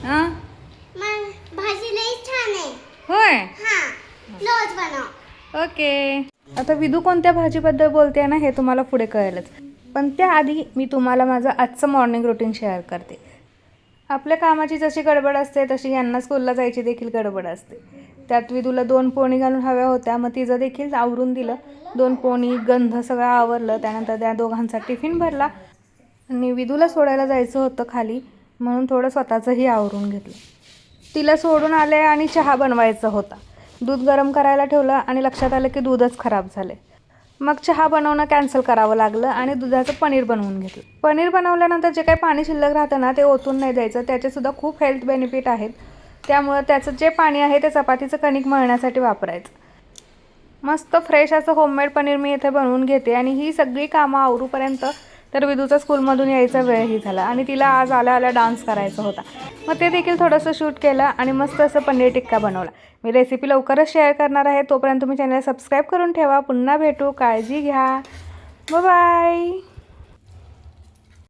हां भाजी लई छान आहे. होय हां रोज बनव. ओके. आता विदू कोणत्या भाजीबद्दल बोलते ना हे तुम्हाला पुढे कळेलच, पण त्याआधी मी तुम्हाला माझं आजचं मॉर्निंग रुटीन शेअर करते. आपल्या कामाची जशी गडबड असते तशी यांना स्कूलला जायची देखील गडबड असते. त्यात विदूला 2 पोणी घालून हव्या होत्या, मग तिचं देखील आवरून दिलं. 2 पोणी गंध सगळं आवरलं. त्यानंतर त्या दोघांचा टिफिन भरला आणि विदूला सोडायला जायचं होतं खाली, म्हणून थोडं स्वतःचंही आवरून घेतलं. तिला सोडून आले आणि चहा बनवायचा होता. दूध गरम करायला ठेवलं आणि लक्षात आलं की दूधच खराब झाले. मग चहा बनवणं कॅन्सल करावं लागलं आणि दुधाचं पनीर बनवून घेतलं. पनीर बनवल्यानंतर जे काही पाणी शिल्लक राहतं ना ते ओतून नाही द्यायचं. त्याचेसुद्धा खूप हेल्थ बेनिफिट आहेत. त्यामुळं त्याचं जे पाणी आहे ते चपातीचं कणिक मळण्यासाठी वापरायचं. मस्त फ्रेश असं होममेड पनीर मी इथे बनवून घेते आणि ही सगळी कामं आवरूपर्यंत तर विदूचा स्कूलमधून यायचा वेळही झाला आणि तिला आज आल्या आल्या डान्स करायचा होता. मग ते देखील थोडंसं शूट केलं आणि मस्त असं पनीर टिक्का बनवला. मी रेसिपी लवकरच शेअर करणार आहे. तोपर्यंत तुम्ही चॅनल सबस्क्राईब करून ठेवा. पुन्हा भेटू. काळजी घ्या. बाय.